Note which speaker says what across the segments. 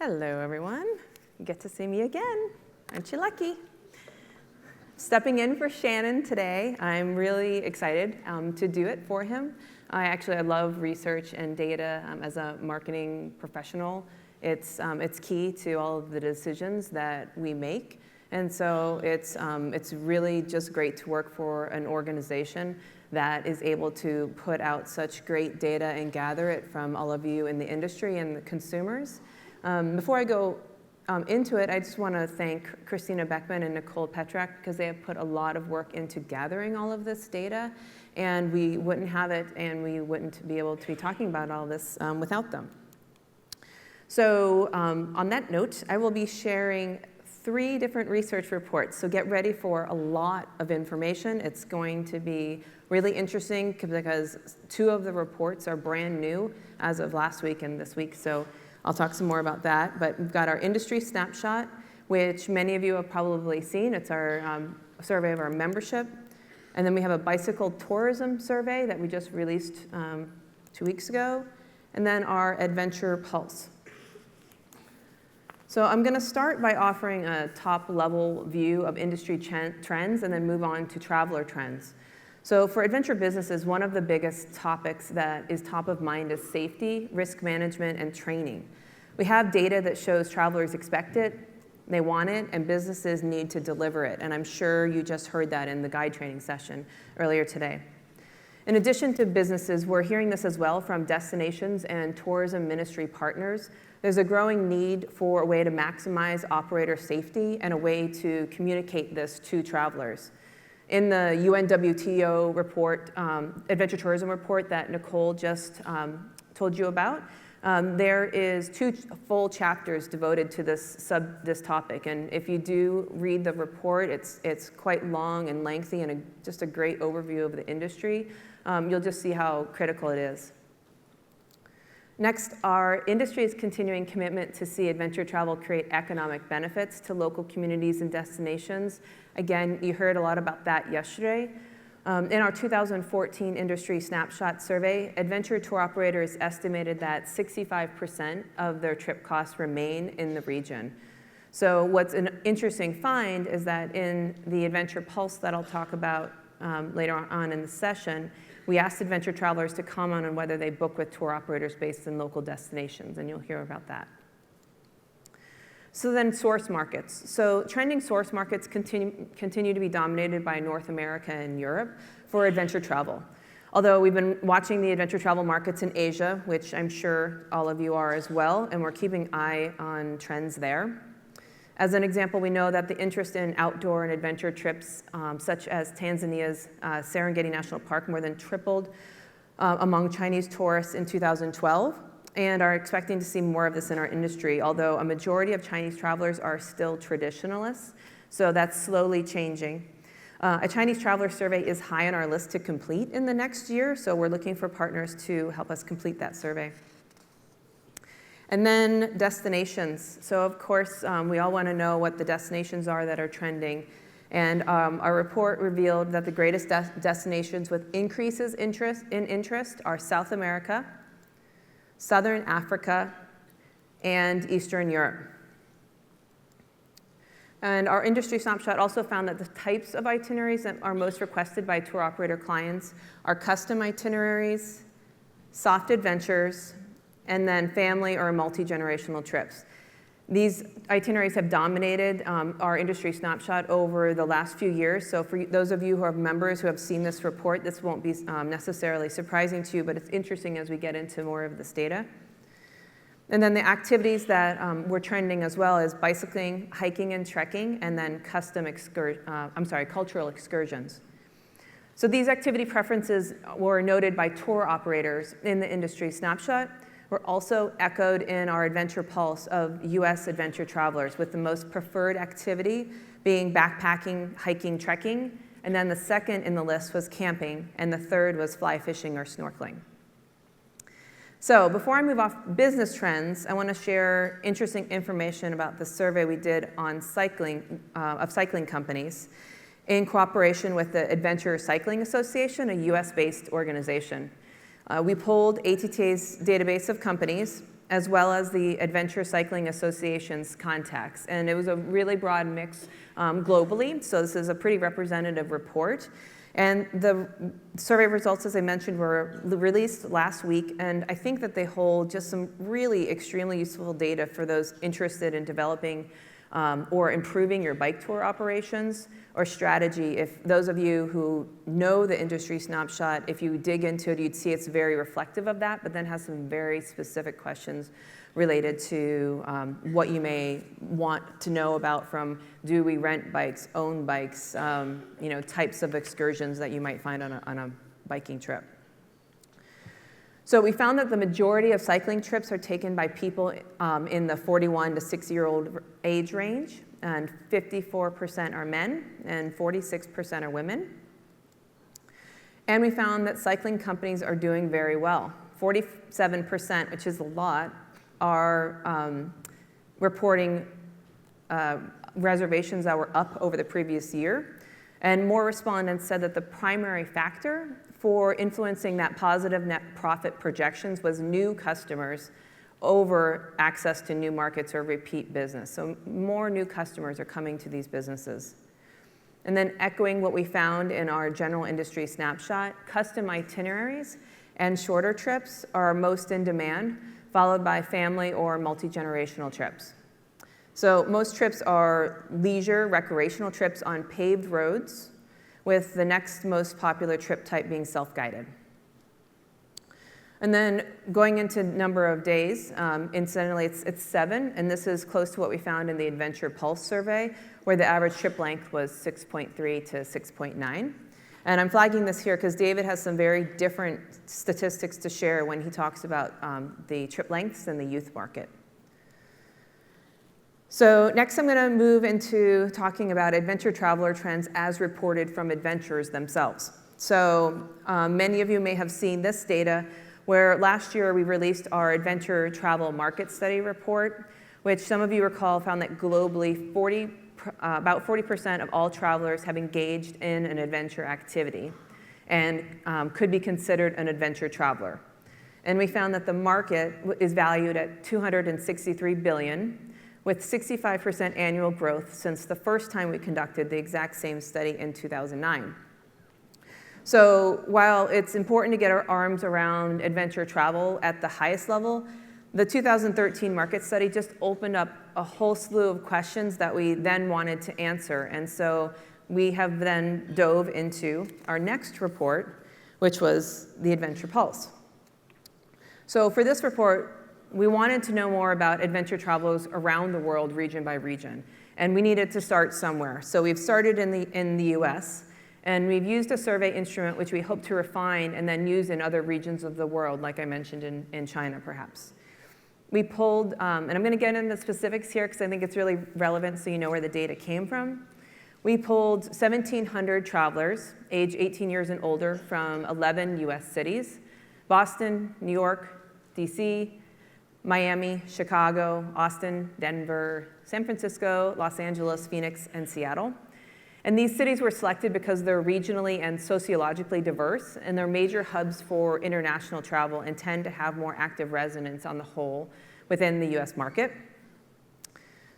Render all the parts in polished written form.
Speaker 1: Hello, everyone. You get to see me again. Aren't you lucky? Stepping in for Shannon today. I'm really excited to do it for him. I love research and data as a marketing professional. It's key to all of the decisions that we make. And so it's really just great to work for an organization that is able to put out such great data and gather it from all of you in the industry and the consumers. Before I go into it, I just want to thank Christina Beckman and Nicole Petrak because they have put a lot of work into gathering all of this data, and we wouldn't have it and we wouldn't be able to be talking about all this without them. So on that note, I will be sharing 3 different research reports, so get ready for a lot of information. It's going to be really interesting because 2 of the reports are brand new as of last week and this week, so I'll talk some more about that. But we've got our industry snapshot, which many of you have probably seen. It's our survey of our membership. And then we have a bicycle tourism survey that we just released 2 weeks ago. And then our adventure pulse. So I'm going to start by offering a top-level view of industry trends and then move on to traveler trends. So for adventure businesses, one of the biggest topics that is top of mind is safety, risk management, and training. We have data that shows travelers expect it, they want it, and businesses need to deliver it. And I'm sure you just heard that in the guide training session earlier today. In addition to businesses, we're hearing this as well from destinations and tourism ministry partners. There's a growing need for a way to maximize operator safety and a way to communicate this to travelers. In the UNWTO report, Adventure Tourism report that Nicole just told you about, there is 2 full chapters devoted to this topic. And if you do read the report, it's quite long and lengthy and just a great overview of the industry. You'll just see how critical it is. Next, our industry's continuing commitment to see adventure travel create economic benefits to local communities and destinations. Again, you heard a lot about that yesterday. In our 2014 industry snapshot survey, adventure tour operators estimated that 65% of their trip costs remain in the region. So what's an interesting find is that in the Adventure Pulse that I'll talk about later on in the session, we asked adventure travelers to comment on whether they book with tour operators based in local destinations, and you'll hear about that. So then source markets. So trending source markets continue to be dominated by North America and Europe for adventure travel. Although we've been watching the adventure travel markets in Asia, which I'm sure all of you are as well, and we're keeping an eye on trends there. As an example, we know that the interest in outdoor and adventure trips, such as Tanzania's Serengeti National Park, more than tripled among Chinese tourists in 2012, and are expecting to see more of this in our industry, although a majority of Chinese travelers are still traditionalists, so that's slowly changing. A Chinese traveler survey is high on our list to complete in the next year, so we're looking for partners to help us complete that survey. And then destinations. So of course, we all want to know what the destinations are that are trending. And our report revealed that the greatest destinations with increases in interest are South America, Southern Africa, and Eastern Europe. And our industry snapshot also found that the types of itineraries that are most requested by tour operator clients are custom itineraries, soft adventures, and then family or multi-generational trips. These itineraries have dominated our industry snapshot over the last few years. So for those of you who are members who have seen this report, this won't be necessarily surprising to you, but it's interesting as we get into more of this data. And then the activities that were trending as well is bicycling, hiking and trekking, and then cultural excursions. So these activity preferences were noted by tour operators in the industry snapshot. Were also echoed in our Adventure Pulse of U.S. adventure travelers, with the most preferred activity being backpacking, hiking, trekking, and then the second in the list was camping, and the third was fly fishing or snorkeling. So before I move off business trends, I want to share interesting information about the survey we did on cycling, of cycling companies in cooperation with the Adventure Cycling Association, a US-based organization. We pulled ATTA's database of companies as well as the Adventure Cycling Association's contacts. And it was a really broad mix globally, so this is a pretty representative report. And the survey results, as I mentioned, were released last week, and I think that they hold just some really extremely useful data for those interested in developing or improving your bike tour operations or strategy. If those of you who know the industry snapshot, if you dig into it, you'd see it's very reflective of that, but then has some very specific questions related to what you may want to know about, from do we rent bikes, own bikes, types of excursions that you might find on a biking trip. So we found that the majority of cycling trips are taken by people in the 41 to 60-year-old age range, and 54% are men and 46% are women. And we found that cycling companies are doing very well. 47%, which is a lot, are reporting reservations that were up over the previous year. And more respondents said that the primary factor for influencing that positive net profit projections was new customers over access to new markets or repeat business. So more new customers are coming to these businesses. And then echoing what we found in our general industry snapshot, custom itineraries and shorter trips are most in demand, followed by family or multi-generational trips. So most trips are leisure, recreational trips on paved roads, with the next most popular trip type being self-guided. And then going into number of days, incidentally, it's 7, and this is close to what we found in the Adventure Pulse survey, where the average trip length was 6.3 to 6.9. And I'm flagging this here because David has some very different statistics to share when he talks about the trip lengths in the youth market. So next I'm going to move into talking about adventure traveler trends as reported from adventurers themselves. So many of you may have seen this data, where last year we released our adventure travel market study report, which some of you recall found that globally about 40% of all travelers have engaged in an adventure activity and could be considered an adventure traveler. And we found that the market is valued at $263 billion, with 65% annual growth since the first time we conducted the exact same study in 2009. So while it's important to get our arms around adventure travel at the highest level, the 2013 market study just opened up a whole slew of questions that we then wanted to answer. And so we have then dove into our next report, which was the Adventure Pulse. So for this report, we wanted to know more about adventure travelers around the world, region by region, and we needed to start somewhere. So we've started in the US, and we've used a survey instrument which we hope to refine and then use in other regions of the world, like I mentioned in China, perhaps. We pulled, and I'm going to get into the specifics here because I think it's really relevant so you know where the data came from. We pulled 1,700 travelers, age 18 years and older, from 11 US cities: Boston, New York, DC, Miami, Chicago, Austin, Denver, San Francisco, Los Angeles, Phoenix, and Seattle. And these cities were selected because they're regionally and sociologically diverse, and they're major hubs for international travel and tend to have more active resonance on the whole within the US market.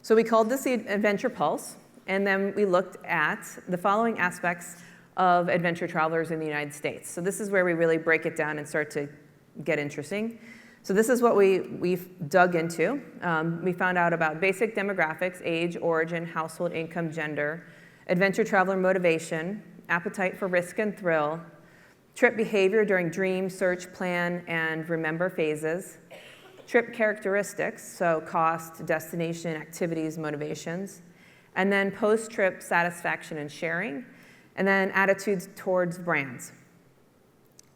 Speaker 1: So we called this the Adventure Pulse, and then we looked at the following aspects of adventure travelers in the United States. So this is where we really break it down and start to get interesting. So this is what we've dug into. We found out about basic demographics: age, origin, household income, gender, adventure traveler motivation, appetite for risk and thrill, trip behavior during dream, search, plan, and remember phases, trip characteristics, so cost, destination, activities, motivations, and then post-trip satisfaction and sharing, and then attitudes towards brands.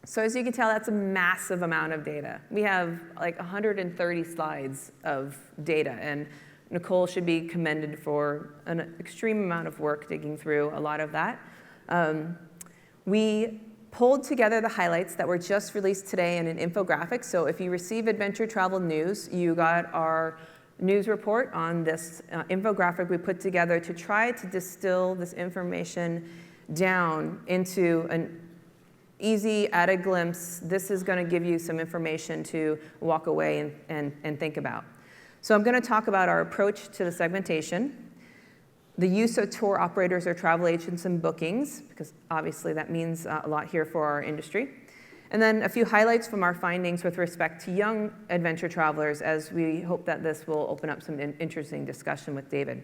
Speaker 1: So as you can tell, that's a massive amount of data. We have like 130 slides of data, and Nicole should be commended for an extreme amount of work digging through a lot of that. We pulled together the highlights that were just released today in an infographic. So if you receive Adventure Travel News, you got our news report on this infographic we put together to try to distill this information down into easy, at a glimpse. This is going to give you some information to walk away and think about. So I'm going to talk about our approach to the segmentation, the use of tour operators or travel agents and bookings, because obviously that means a lot here for our industry, and then a few highlights from our findings with respect to young adventure travelers, as we hope that this will open up some interesting discussion with David.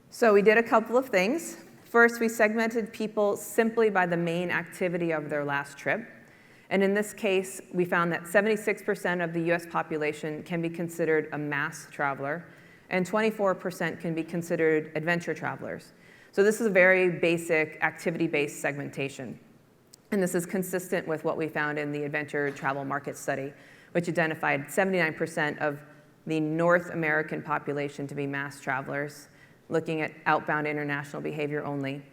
Speaker 1: So we did a couple of things. First, we segmented people simply by the main activity of their last trip. And in this case, we found that 76% of the US population can be considered a mass traveler, and 24% can be considered adventure travelers. So this is a very basic activity-based segmentation. And this is consistent with what we found in the adventure travel market study, which identified 79% of the North American population to be mass travelers, looking at outbound international behavior only.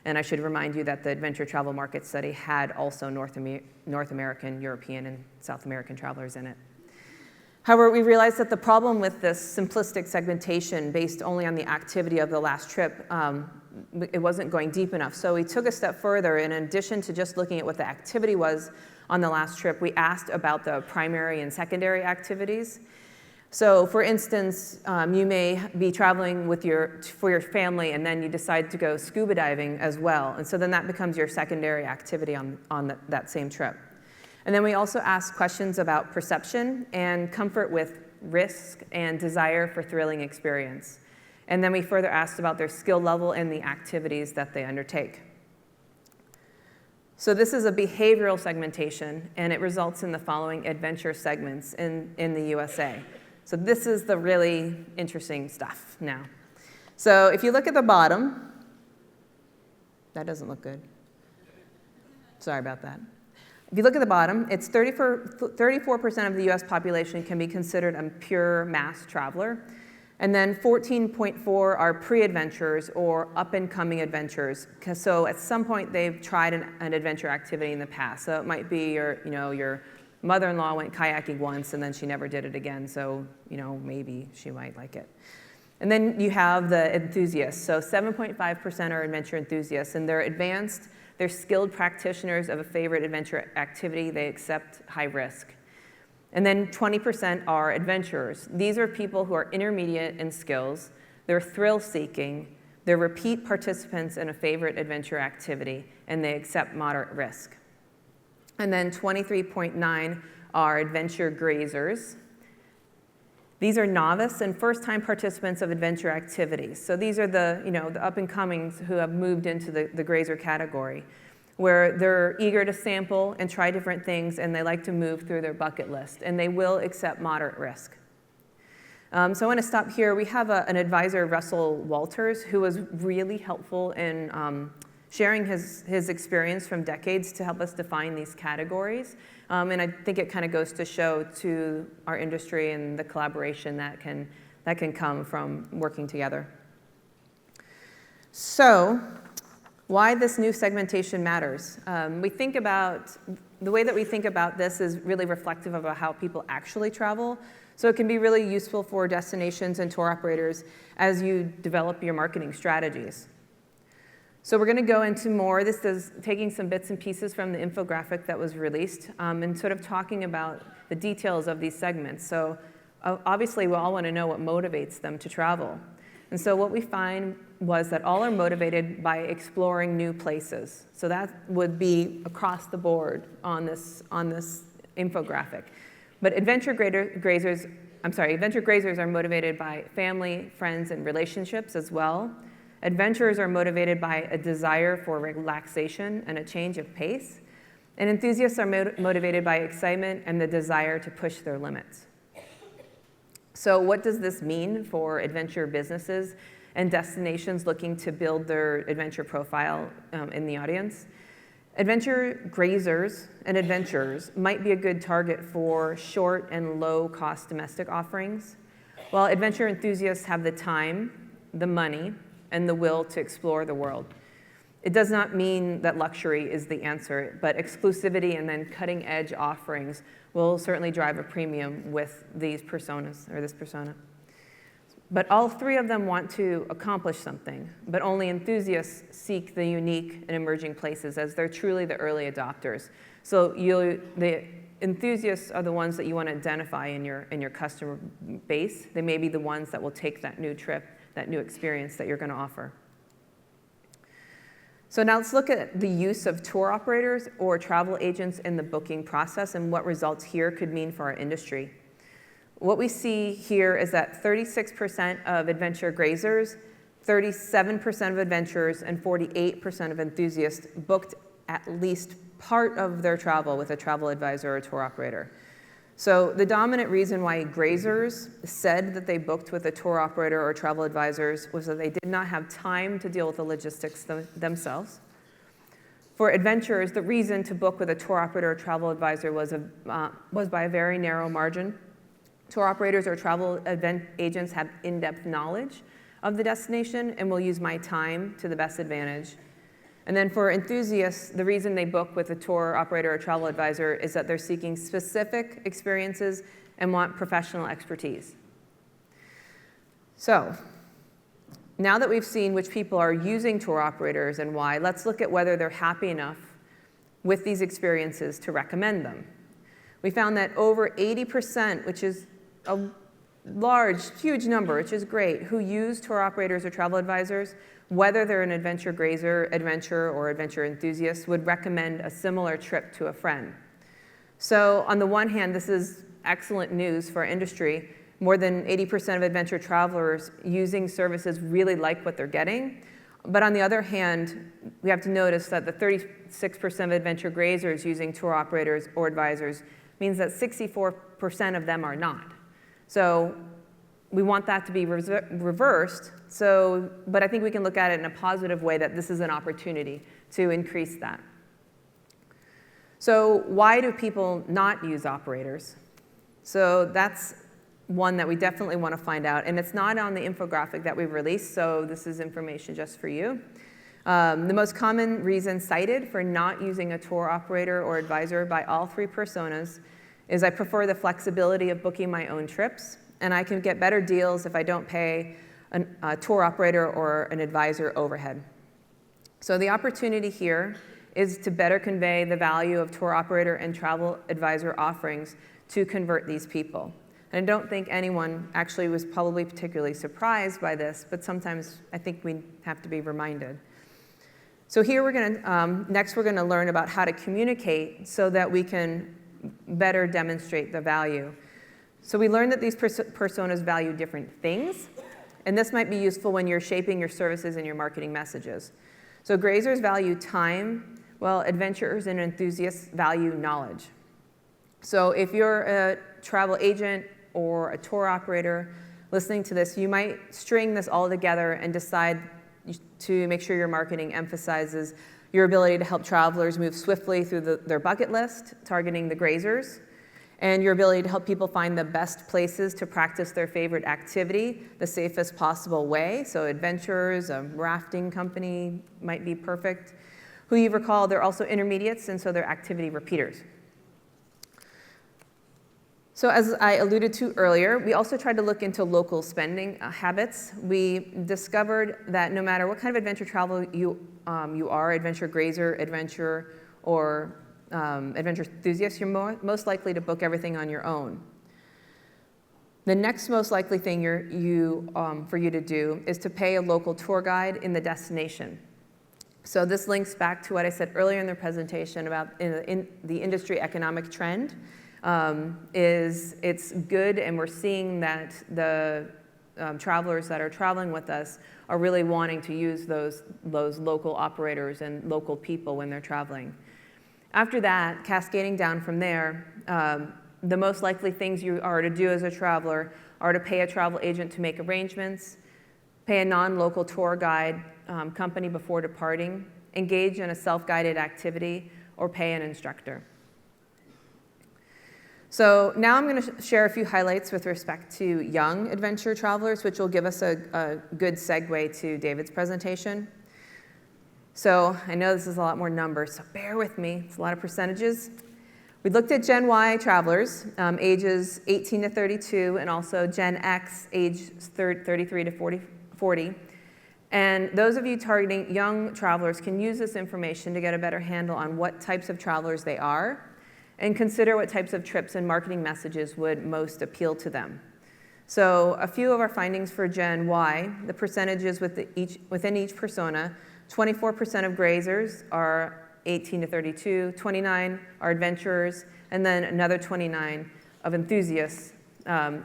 Speaker 1: And I should remind you that the adventure travel market study had also North American, European, and South American travelers in it. However, we realized that the problem with this simplistic segmentation based only on the activity of the last trip, it wasn't going deep enough. So we took a step further, and in addition to just looking at what the activity was on the last trip, we asked about the primary and secondary activities. So for instance, you may be traveling for your family, and then you decide to go scuba diving as well. And so then that becomes your secondary activity on that same trip. And then we also asked questions about perception and comfort with risk and desire for thrilling experience. And then we further asked about their skill level and the activities that they undertake. So this is a behavioral segmentation, and it results in the following adventure segments in the USA. So this is the really interesting stuff now. So if you look at the bottom, that doesn't look good. Sorry about that. If you look at the bottom, it's 34% of the US population can be considered a pure mass traveler. And then 14.4 are pre-adventurers or up-and-coming adventurers. So at some point, they've tried an adventure activity in the past. So it might be your mother-in-law went kayaking once, and then she never did it again. So maybe she might like it. And then you have the enthusiasts. So 7.5% are adventure enthusiasts, and they're advanced. They're skilled practitioners of a favorite adventure activity. They accept high risk. And then 20% are adventurers. These are people who are intermediate in skills. They're thrill-seeking. They're repeat participants in a favorite adventure activity, and they accept moderate risk. And then 23.9 are adventure grazers. These are novice and first-time participants of adventure activities. So these are the up-and-comings who have moved into the grazer category, where they're eager to sample and try different things, and they like to move through their bucket list, and they will accept moderate risk. So I want to stop here. We have an advisor, Russell Walters, who was really helpful in sharing his experience from decades to help us define these categories. And I think it kind of goes to show to our industry and the collaboration that can come from working together. So why this new segmentation matters. The way that we think about this is really reflective of how people actually travel. So it can be really useful for destinations and tour operators as you develop your marketing strategies. So we're going to go into more. This is taking some bits and pieces from the infographic that was released and sort of talking about the details of these segments. So obviously, we all want to know what motivates them to travel. And so what we find was that all are motivated by exploring new places. So that would be across the board on this infographic. But adventure grazers are motivated by family, friends, and relationships as well. Adventurers are motivated by a desire for relaxation and a change of pace. And enthusiasts are motivated by excitement and the desire to push their limits. So what does this mean for adventure businesses and destinations looking to build their adventure profile in the audience? Adventure grazers and adventurers might be a good target for short and low-cost domestic offerings, while adventure enthusiasts have the time, the money, and the will to explore the world. It does not mean that luxury is the answer, but exclusivity and then cutting-edge offerings will certainly drive a premium with these personas, or this persona. But all three of them want to accomplish something, but only enthusiasts seek the unique and emerging places, as they're truly the early adopters. So the enthusiasts are the ones that you want to identify in your customer base. They may be the ones that will take that new trip, that new experience that you're going to offer. So now let's look at the use of tour operators or travel agents in the booking process and what results here could mean for our industry. What we see here is that 36% of adventure grazers, 37% of adventurers, and 48% of enthusiasts booked at least part of their travel with a travel advisor or a tour operator. So the dominant reason why grazers said that they booked with a tour operator or travel advisors was that they did not have time to deal with the logistics themselves. For adventurers, the reason to book with a tour operator or travel advisor was by a very narrow margin. Tour operators or travel event agents have in-depth knowledge of the destination and will use my time to the best advantage. And then for enthusiasts, the reason they book with a tour operator or travel advisor is that they're seeking specific experiences and want professional expertise. So now that we've seen which people are using tour operators and why, let's look at whether they're happy enough with these experiences to recommend them. We found that over 80%, which is a large, huge number, which is great, who use tour operators or travel advisors, whether they're an adventure grazer, adventurer, or adventure enthusiast, would recommend a similar trip to a friend. So on the one hand, this is excellent news for our industry. More than 80% of adventure travelers using services really like what they're getting. But on the other hand, we have to notice that the 36% of adventure grazers using tour operators or advisors means that 64% of them are not. So we want that to be reversed, but I think we can look at it in a positive way that this is an opportunity to increase that. So why do people not use operators? So that's one that we definitely want to find out, and it's not on the infographic that we've released, so this is information just for you. The most common reason cited for not using a tour operator or advisor by all three personas is I prefer the flexibility of booking my own trips, and I can get better deals if I don't pay a tour operator or an advisor overhead. So the opportunity here is to better convey the value of tour operator and travel advisor offerings to convert these people. And I don't think anyone actually was probably particularly surprised by this, but sometimes I think we have to be reminded. So here next we're gonna learn about how to communicate so that we can better demonstrate the value. So we learned that these personas value different things, and this might be useful when you're shaping your services and your marketing messages. So grazers value time, while adventurers and enthusiasts value knowledge. So if you're a travel agent or a tour operator listening to this, you might string this all together and decide to make sure your marketing emphasizes your ability to help travelers move swiftly through their bucket list, targeting the grazers, and your ability to help people find the best places to practice their favorite activity the safest possible way. So adventurers, a rafting company might be perfect. Who you recall, they're also intermediates, and so they're activity repeaters. So as I alluded to earlier, we also tried to look into local spending habits. We discovered that no matter what kind of adventure travel you are, adventure grazer, adventurer, or adventure enthusiast, you're most likely to book everything on your own. The next most likely thing for you to do is to pay a local tour guide in the destination. So this links back to what I said earlier in the presentation about in the industry economic trend. It's good, and we're seeing that the travelers that are traveling with us are really wanting to use those local operators and local people when they're traveling. After that, cascading down from there, the most likely things you are to do as a traveler are to pay a travel agent to make arrangements, pay a non-local tour guide company before departing, engage in a self-guided activity, or pay an instructor. So now I'm going to share a few highlights with respect to young adventure travelers, which will give us a good segue to David's presentation. So I know this is a lot more numbers, so bear with me. It's a lot of percentages. We looked at Gen Y travelers, ages 18 to 32, and also Gen X, age 33 to 40. And those of you targeting young travelers can use this information to get a better handle on what types of travelers they are and consider what types of trips and marketing messages would most appeal to them. So a few of our findings for Gen Y, the percentages within each persona: 24% of grazers are 18 to 32, 29 are adventurers, and then another 29 of enthusiasts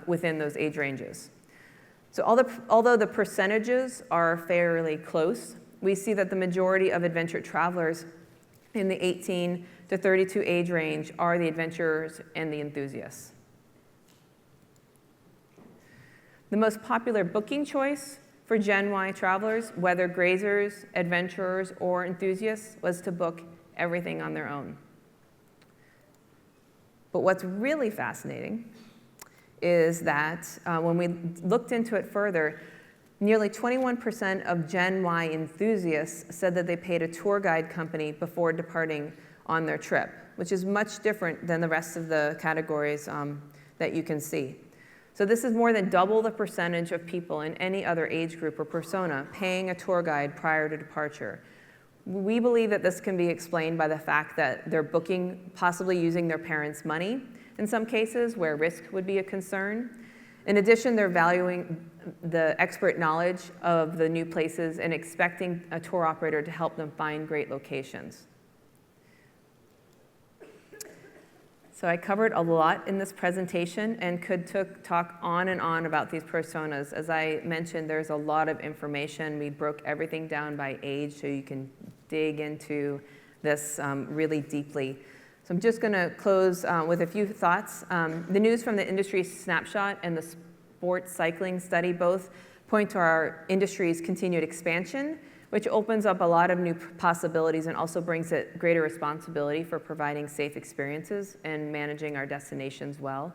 Speaker 1: within those age ranges. So although the percentages are fairly close, we see that the majority of adventure travelers in the 18 to 32 age range are the adventurers and the enthusiasts. The most popular booking choice for Gen Y travelers, whether grazers, adventurers, or enthusiasts, was to book everything on their own. But what's really fascinating is that when we looked into it further, nearly 21% of Gen Y enthusiasts said that they paid a tour guide company before departing on their trip, which is much different than the rest of the categories that you can see. So this is more than double the percentage of people in any other age group or persona paying a tour guide prior to departure. We believe that this can be explained by the fact that they're booking, possibly using their parents' money in some cases where risk would be a concern. In addition, they're valuing the expert knowledge of the new places and expecting a tour operator to help them find great locations. So I covered a lot in this presentation and could talk on and on about these personas. As I mentioned, there's a lot of information. We broke everything down by age so you can dig into this really deeply. So I'm just going to close with a few thoughts. The news from the industry snapshot and the sports cycling study both point to our industry's continued expansion, which opens up a lot of new possibilities and also brings it greater responsibility for providing safe experiences and managing our destinations well.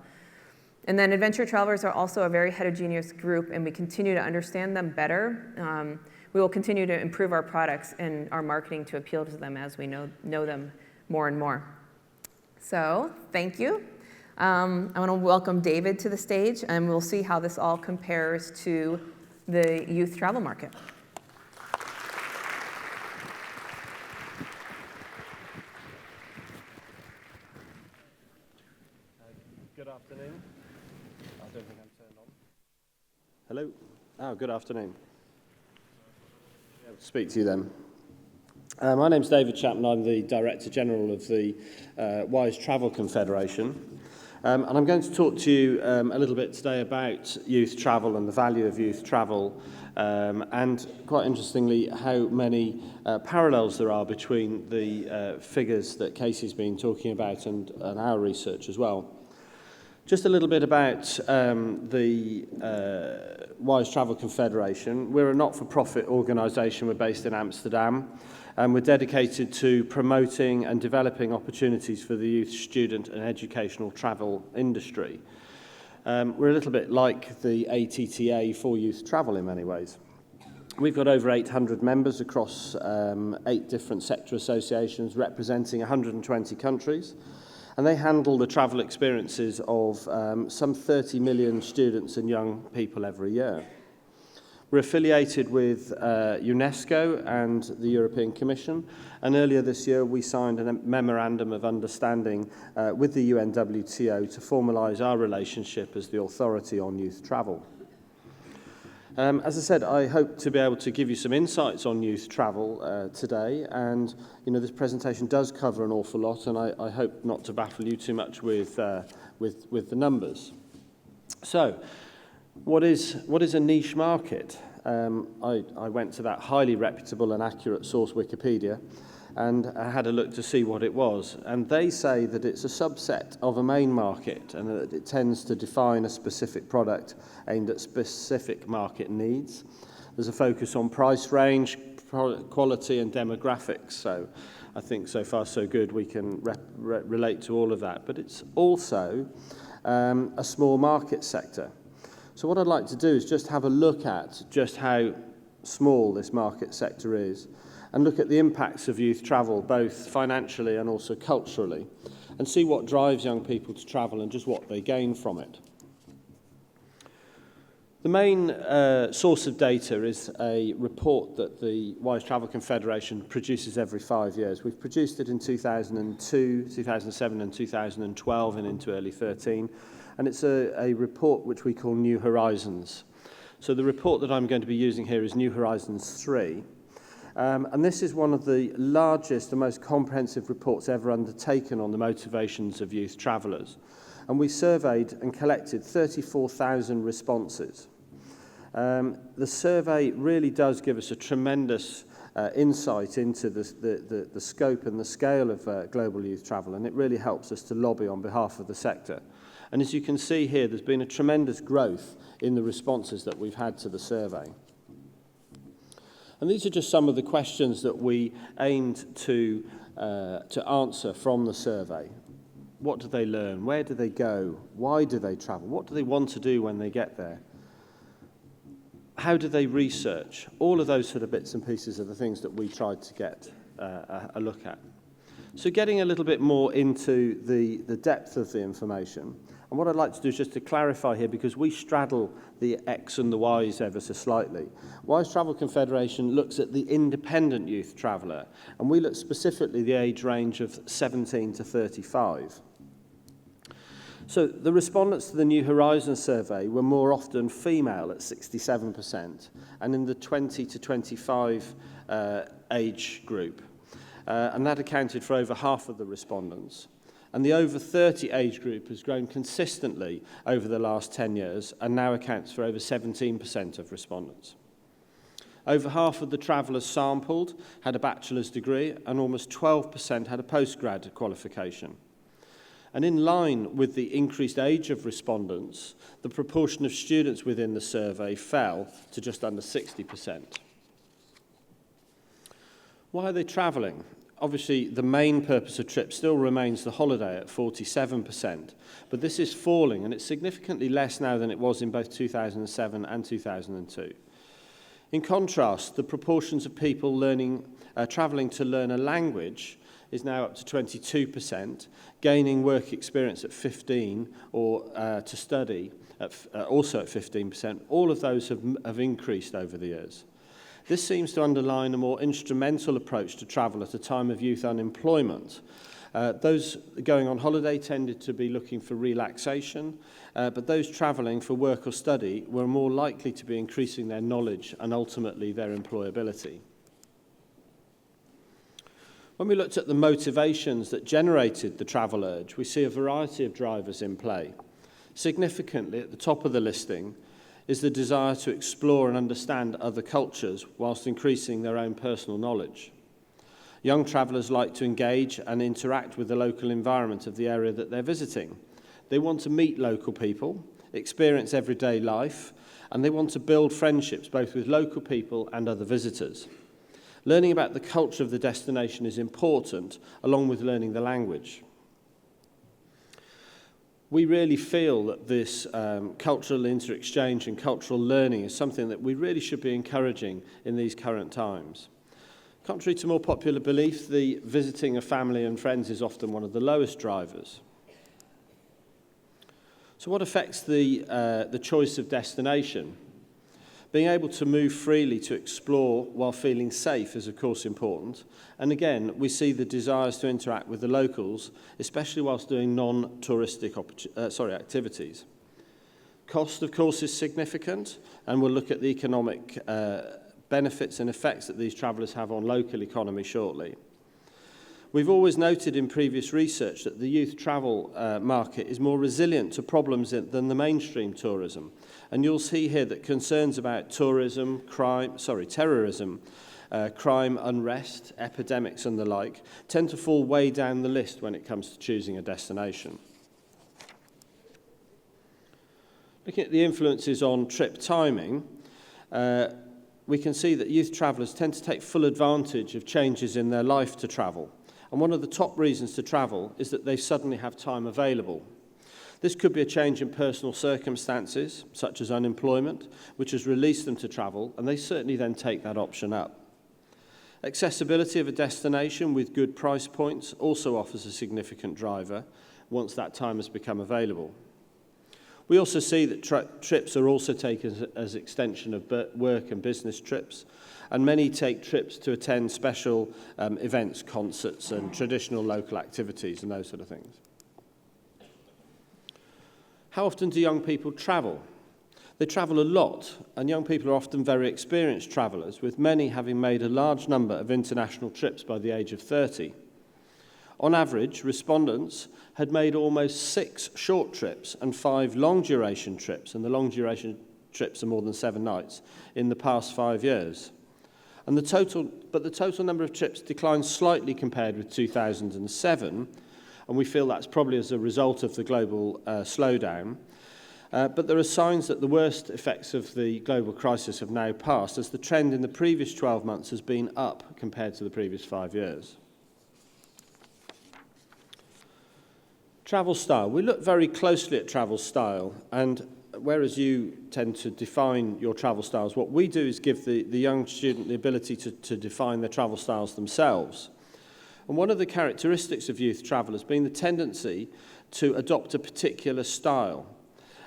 Speaker 1: And then adventure travelers are also a very heterogeneous group, and we continue to understand them better. We will continue to improve our products and our marketing to appeal to them as we know them more and more. So thank you. I want to welcome David to the stage, and we'll see how this all compares to the youth travel market.
Speaker 2: Good afternoon. I don't think I'm turned on. Hello. Oh, good afternoon. I'll speak to you then. My name's David Chapman. I'm the Director General of the WYSE Travel Confederation. And I'm going to talk to you a little bit today about youth travel and the value of youth travel, and quite interestingly, how many parallels there are between the figures that Casey's been talking about and our research as well. Just a little bit about the WYSE Travel Confederation. We're a not-for-profit organisation. We're based in Amsterdam, and we're dedicated to promoting and developing opportunities for the youth, student and educational travel industry. We're a little bit like the ATTA for youth travel in many ways. We've got over 800 members across 8 different sector associations representing 120 countries. And they handle the travel experiences of some 30 million students and young people every year. We're affiliated with UNESCO and the European Commission, and earlier this year we signed a memorandum of understanding with the UNWTO to formalise our relationship as the authority on youth travel. As I said, I hope to be able to give you some insights on youth travel today, and this presentation does cover an awful lot, and I hope not to baffle you too much with the numbers. So, what is a niche market? I went to that highly reputable and accurate source, Wikipedia, and I had a look to see what it was. And they say that it's a subset of a main market and that it tends to define a specific product aimed at specific market needs. There's a focus on price range, quality and demographics. So I think so far so good, we can relate to all of that. But it's also a small market sector. So what I'd like to do is just have a look at just how small this market sector is and look at the impacts of youth travel, both financially and also culturally. and see what drives young people to travel and just what they gain from it. The main source of data is a report that the WYSE Travel Confederation produces every 5 years. We've produced it in 2002, 2007 and 2012 and into early 13, and it's a report which we call New Horizons. So the report that I'm going to be using here is New Horizons 3, and this is one of the largest and most comprehensive reports ever undertaken on the motivations of youth travellers. And we surveyed and collected 34,000 responses. The survey really does give us a tremendous insight into the scope and the scale of global youth travel, and it really helps us to lobby on behalf of the sector. And as you can see here, there's been a tremendous growth in the responses that we've had to the survey. And these are just some of the questions that we aimed to answer from the survey. What do they learn? Where do they go? Why do they travel? What do they want to do when they get there? How do they research? All of those sort of bits and pieces are the things that we tried to get a look at. So getting a little bit more into the depth of the information, and what I'd like to do is just to clarify here, because we straddle the X and the Y's ever so slightly. WYSE Travel Confederation looks at the independent youth traveller, and we look specifically the age range of 17 to 35. So the respondents to the New Horizons survey were more often female at 67%, and in the 20 to 25 age group. And that accounted for over half of the respondents. And the over 30 age group has grown consistently over the last 10 years and now accounts for over 17% of respondents. Over half of the travellers sampled had a bachelor's degree, and almost 12% had a postgrad qualification. And in line with the increased age of respondents, the proportion of students within the survey fell to just under 60%. Why are they travelling? Obviously, the main purpose of trips still remains the holiday at 47%, but this is falling, and it's significantly less now than it was in both 2007 and 2002. In contrast, the proportions of people travelling to learn a language is now up to 22%, gaining work experience at 15%, or to study also at 15%. All of those have increased over the years. This seems to underline a more instrumental approach to travel at a time of youth unemployment. Those going on holiday tended to be looking for relaxation, but those travelling for work or study were more likely to be increasing their knowledge and ultimately their employability. When we looked at the motivations that generated the travel urge, we see a variety of drivers in play. Significantly, at the top of the listing is the desire to explore and understand other cultures whilst increasing their own personal knowledge. Young travellers like to engage and interact with the local environment of the area that they're visiting. They want to meet local people, experience everyday life, and they want to build friendships both with local people and other visitors. Learning about the culture of the destination is important, along with learning the language. We really feel that this cultural inter-exchange and cultural learning is something that we really should be encouraging in these current times. Contrary to more popular belief, the visiting of family and friends is often one of the lowest drivers. So what affects the choice of destination? Being able to move freely to explore while feeling safe is of course important. And again, we see the desires to interact with the locals, especially whilst doing non-touristic activities. Cost, of course, is significant, and we'll look at the economic benefits and effects that these travellers have on local economy shortly. We've always noted in previous research that the youth travel market is more resilient to problems than the mainstream tourism. And you'll see here that concerns about terrorism, crime, unrest, epidemics and the like tend to fall way down the list when it comes to choosing a destination. Looking at the influences on trip timing, we can see that youth travellers tend to take full advantage of changes in their life to travel. And one of the top reasons to travel is that they suddenly have time available. This could be a change in personal circumstances, such as unemployment, which has released them to travel, and they certainly then take that option up. Accessibility of a destination with good price points also offers a significant driver once that time has become available. We also see that trips are also taken as extension of work and business trips, and many take trips to attend special events, concerts, and traditional local activities and those sort of things. How often do young people travel? They travel a lot, and young people are often very experienced travellers, with many having made a large number of international trips by the age of 30. On average, respondents had made almost 6 short trips and 5 long-duration trips, and the long-duration trips are more than 7 nights, in the past 5 years. And the total number of trips declined slightly compared with 2007, and we feel that's probably as a result of the global slowdown. But there are signs that the worst effects of the global crisis have now passed, as the trend in the previous 12 months has been up compared to the previous 5 years. Travel style. We look very closely at travel style, and whereas you tend to define your travel styles, what we do is give the young student the ability to define their travel styles themselves. And one of the characteristics of youth travel has been the tendency to adopt a particular style,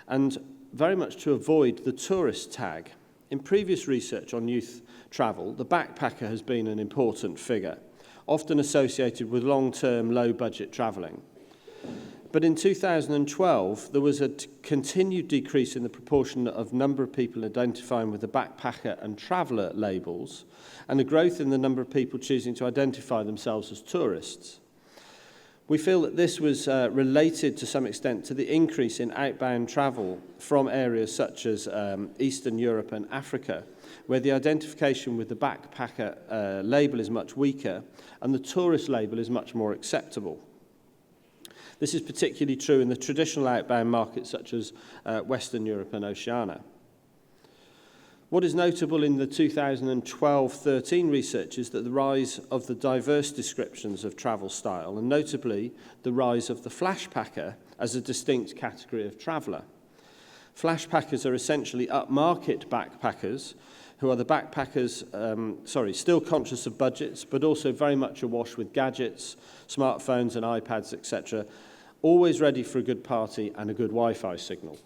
Speaker 2: and very much to avoid the tourist tag. In previous research on youth travel, the backpacker has been an important figure, often associated with long-term, low-budget travelling. But in 2012, there was a continued decrease in the proportion of number of people identifying with the backpacker and traveller labels, and a growth in the number of people choosing to identify themselves as tourists. We feel that this was related to some extent to the increase in outbound travel from areas such as Eastern Europe and Africa, where the identification with the backpacker label is much weaker and the tourist label is much more acceptable. This is particularly true in the traditional outbound markets such as Western Europe and Oceania. What is notable in the 2012-13 research is that the rise of the diverse descriptions of travel style, and notably the rise of the flashpacker as a distinct category of traveller. Flashpackers are essentially upmarket backpackers who are the backpackers, still conscious of budgets, but also very much awash with gadgets, smartphones and iPads, etc., always ready for a good party and a good Wi-Fi signal.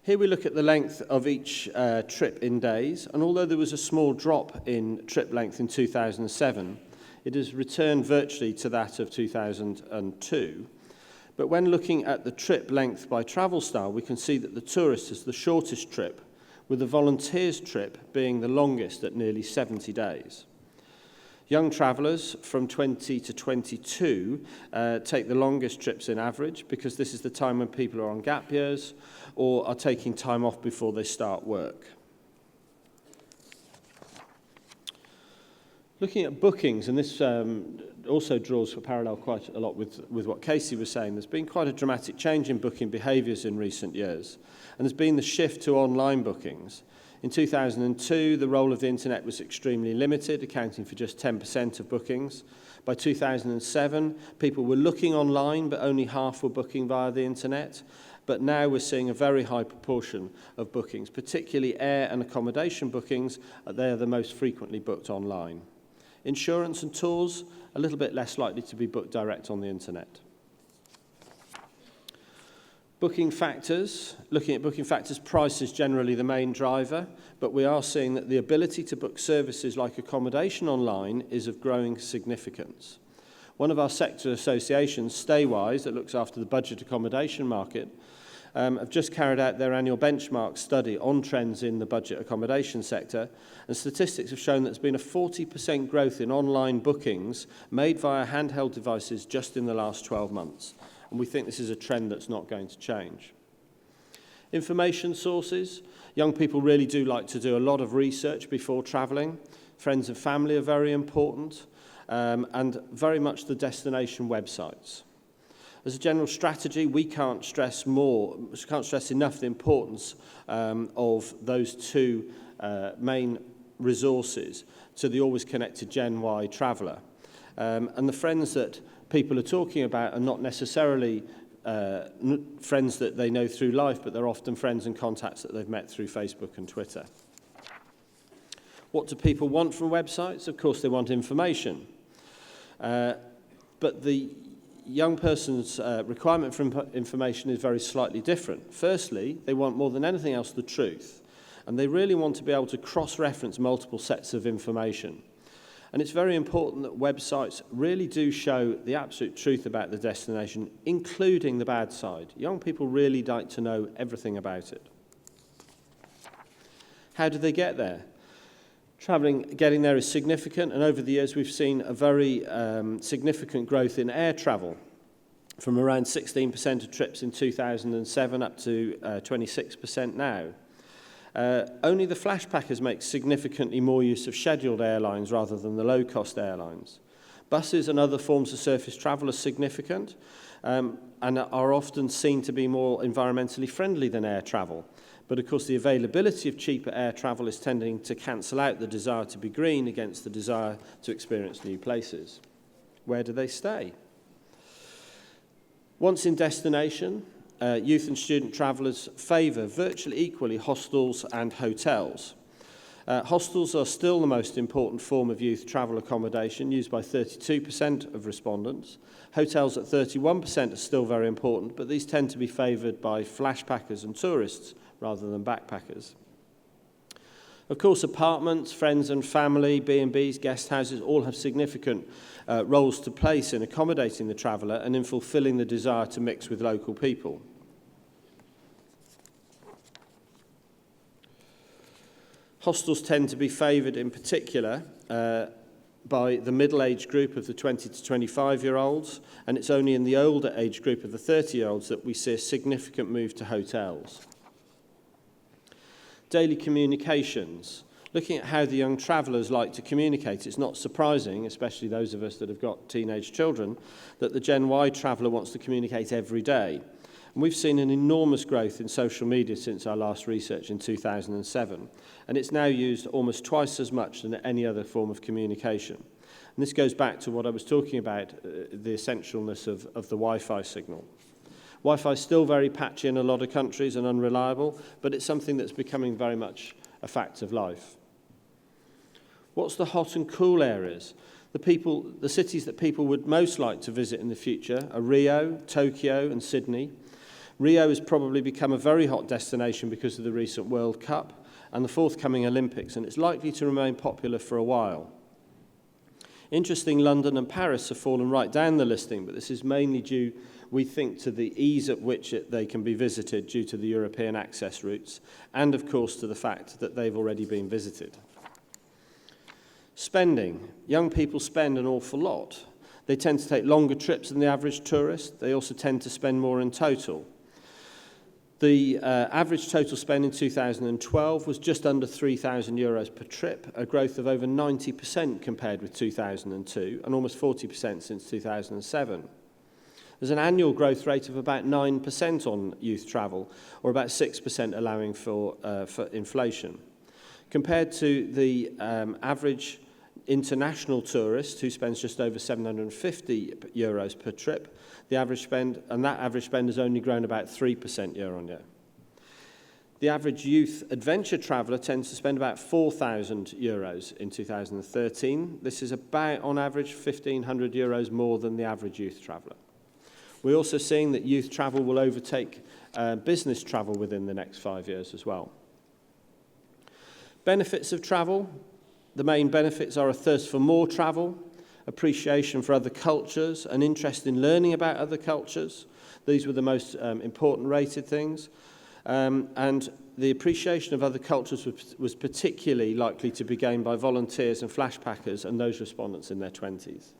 Speaker 2: Here we look at the length of each trip in days, and although there was a small drop in trip length in 2007, it has returned virtually to that of 2002. But when looking at the trip length by travel style, we can see that the tourist is the shortest trip, with the volunteers trip being the longest at nearly 70 days. Young travellers from 20 to 22 take the longest trips in average, because this is the time when people are on gap years or are taking time off before they start work. Looking at bookings, and this also draws a parallel quite a lot with what Casey was saying, there's been quite a dramatic change in booking behaviours in recent years, and there's been the shift to online bookings. In 2002, the role of the internet was extremely limited, accounting for just 10% of bookings. By 2007, people were looking online, but only half were booking via the internet. But now we're seeing a very high proportion of bookings, particularly air and accommodation bookings. They are the most frequently booked online. Insurance and tours, a little bit less likely to be booked direct on the internet. Booking factors, looking at booking factors, price is generally the main driver, but we are seeing that the ability to book services like accommodation online is of growing significance. One of our sector associations, StayWYSE, that looks after the budget accommodation market, have just carried out their annual benchmark study on trends in the budget accommodation sector, and statistics have shown that there's been a 40% growth in online bookings made via handheld devices just in the last 12 months. And we think this is a trend that's not going to change. Information sources. Young people really do like to do a lot of research before travelling. Friends and family are very important, and very much the destination websites. As a general strategy, we can't stress enough the importance of those two main resources to the always connected Gen Y traveller. And the friends that people are talking about are not necessarily friends that they know through life, but they're often friends and contacts that they've met through Facebook and Twitter. What do people want from websites? Of course, they want information. But the young person's requirement for information is very slightly different. Firstly, they want more than anything else the truth. And they really want to be able to cross-reference multiple sets of information. And it's very important that websites really do show the absolute truth about the destination, including the bad side. Young people really like to know everything about it. How do they get there? Getting there is significant, and over the years we've seen a very significant growth in air travel, from around 16% of trips in 2007 up to 26% now. Only the flash packers make significantly more use of scheduled airlines rather than the low-cost airlines. Buses and other forms of surface travel are significant and are often seen to be more environmentally friendly than air travel. But of course the availability of cheaper air travel is tending to cancel out the desire to be green against the desire to experience new places. Where do they stay? Once in destination, youth and student travellers favour virtually equally hostels and hotels. Hostels are still the most important form of youth travel accommodation, used by 32% of respondents. Hotels at 31% are still very important, but these tend to be favoured by flash packers and tourists rather than backpackers. Of course, apartments, friends and family, B&Bs, guest houses all have significant roles to play in accommodating the traveller and in fulfilling the desire to mix with local people. Hostels tend to be favoured in particular by the middle-age group of the 20 to 25-year-olds, and it's only in the older age group of the 30-year-olds that we see a significant move to hotels. Daily communications. Looking at how the young travellers like to communicate, it's not surprising, especially those of us that have got teenage children, that the Gen Y traveller wants to communicate every day. And we've seen an enormous growth in social media since our last research in 2007, and it's now used almost twice as much than any other form of communication. And this goes back to what I was talking about, the essentialness of the Wi-Fi signal. Wi-Fi is still very patchy in a lot of countries and unreliable, but it's something that's becoming very much a fact of life. What's the hot and cool areas? The cities that people would most like to visit in the future are Rio, Tokyo and Sydney. Rio has probably become a very hot destination because of the recent World Cup and the forthcoming Olympics, and it's likely to remain popular for a while. Interesting, London and Paris have fallen right down the listing, but this is mainly due, we think, to the ease at which they can be visited due to the European access routes, and of course to the fact that they've already been visited. Spending. Young people spend an awful lot. They tend to take longer trips than the average tourist. They also tend to spend more in total. The average total spend in 2012 was just under €3,000 per trip, a growth of over 90% compared with 2002 and almost 40% since 2007. There's an annual growth rate of about 9% on youth travel, or about 6% allowing for inflation. Compared to the average international tourist, who spends just over €750 per trip, the average spend has only grown about 3% year on year. The average youth adventure traveller tends to spend about €4,000 in 2013. This is about, on average, €1,500 more than the average youth traveller. We're also seeing that youth travel will overtake business travel within the next 5 years as well. Benefits of travel. The main benefits are a thirst for more travel, appreciation for other cultures, an interest in learning about other cultures. These were the most important rated things. And the appreciation of other cultures was particularly likely to be gained by volunteers and flash packers and those respondents in their 20s.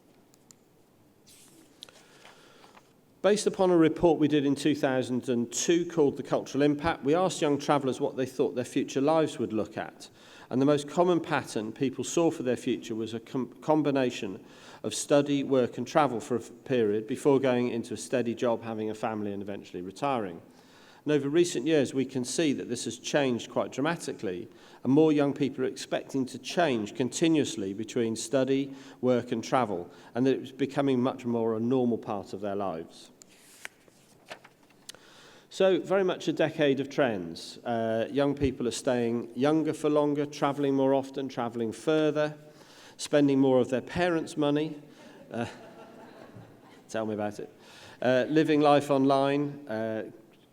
Speaker 2: Based upon a report we did in 2002 called The Cultural Impact, we asked young travellers what they thought their future lives would look at. And the most common pattern people saw for their future was a combination of study, work and travel for a period before going into a steady job, having a family and eventually retiring. And over recent years, we can see that this has changed quite dramatically, and more young people are expecting to change continuously between study, work and travel, and that it's becoming much more a normal part of their lives. So very much a decade of trends. Young people are staying younger for longer, travelling more often, travelling further, spending more of their parents' money. Tell me about it. Living life online,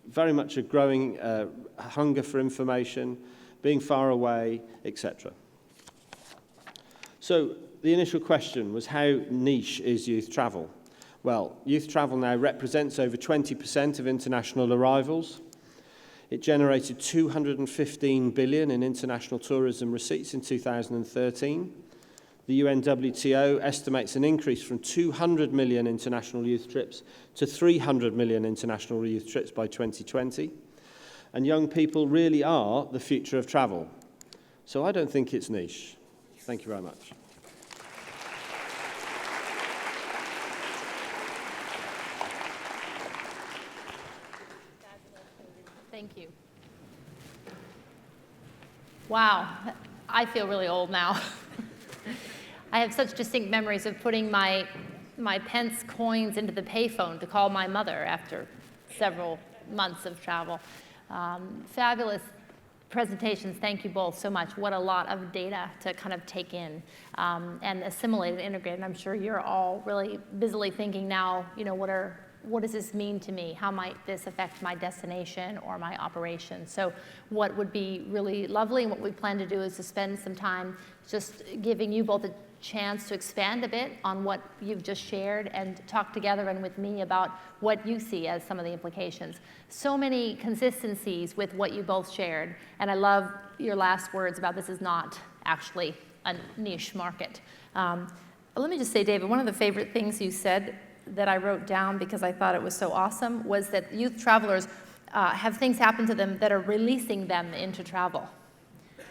Speaker 2: very much a growing hunger for information, being far away, etc. So the initial question was, how niche is youth travel? Well, youth travel now represents over 20% of international arrivals. It generated 215 billion in international tourism receipts in 2013. The UNWTO estimates an increase from 200 million international youth trips to 300 million international youth trips by 2020. And young people really are the future of travel. So I don't think it's niche. Thank you very much.
Speaker 3: Thank you. Wow, I feel really old now. I have such distinct memories of putting my pence coins into the payphone to call my mother after several months of travel. Fabulous presentations. Thank you both so much. What a lot of data to kind of take in and assimilate and integrate. And I'm sure you're all really busily thinking now, you know, what does this mean to me? How might this affect my destination or my operation? So what would be really lovely and what we plan to do is to spend some time just giving you both a chance to expand a bit on what you've just shared and talk together and with me about what you see as some of the implications. So many consistencies with what you both shared, and I love your last words about this is not actually a niche market. Let me just say, David, one of the favorite things you said that I wrote down because I thought it was so awesome was that youth travelers have things happen to them that are releasing them into travel.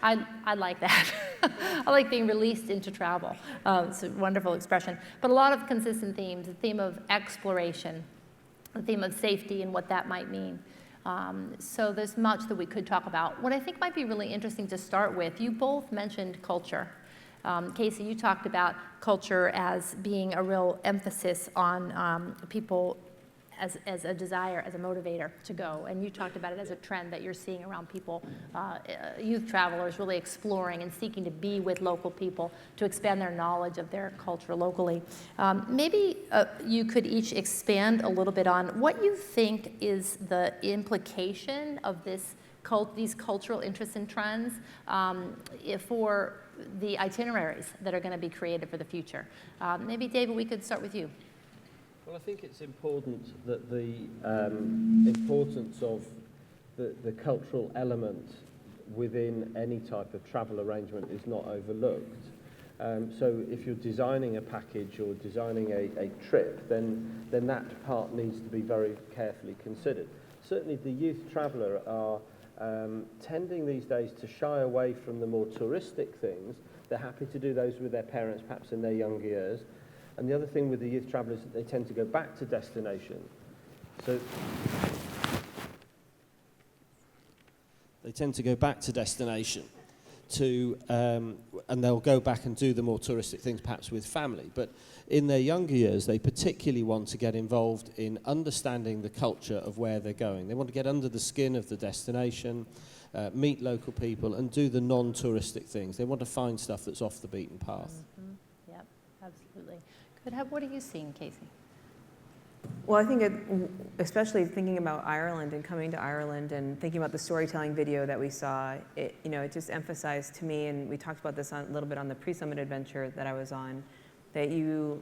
Speaker 3: I like that. I like being released into travel. It's a wonderful expression. But a lot of consistent themes, the theme of exploration, the theme of safety and what that might mean. So there's much that we could talk about. What I think might be really interesting to start with, you both mentioned culture. Casey, you talked about culture as being a real emphasis on people as a desire, as a motivator to go. And you talked about it as a trend that you're seeing around people, youth travelers really exploring and seeking to be with local people to expand their knowledge of their culture locally. Maybe you could each expand a little bit on what you think is the implication of these cultural interests and trends for the itineraries that are going to be created for the future. Maybe, David, we could start with you.
Speaker 2: Well, I think it's important that the importance of the cultural element within any type of travel arrangement is not overlooked. So if you're designing a package or designing a trip, then that part needs to be very carefully considered. Certainly the youth traveller are tending these days to shy away from the more touristic things. They're happy to do those with their parents, perhaps in their younger years. And the other thing with the youth travellers is that they tend to go back to destination. So they tend to go back to destination and they'll go back and do the more touristic things, perhaps with family. But in their younger years, they particularly want to get involved in understanding the culture of where they're going. They want to get under the skin of the destination, meet local people, and do the non-touristic things. They want to find stuff that's off the beaten path.
Speaker 3: Mm-hmm. Yep, absolutely. Good. What are you seeing, Casey?
Speaker 1: Well, I think especially thinking about Ireland and coming to Ireland and thinking about the storytelling video that we saw, it just emphasized to me, and we talked about this a little bit on the pre-summit adventure that I was on, that you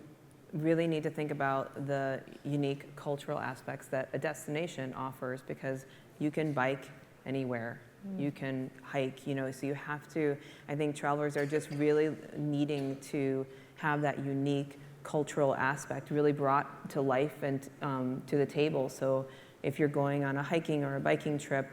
Speaker 1: really need to think about the unique cultural aspects that a destination offers, because you can bike anywhere. You can hike, so you have to, I think travelers are just really needing to have that unique cultural aspect really brought to life and to the table. So if you're going on a hiking or a biking trip,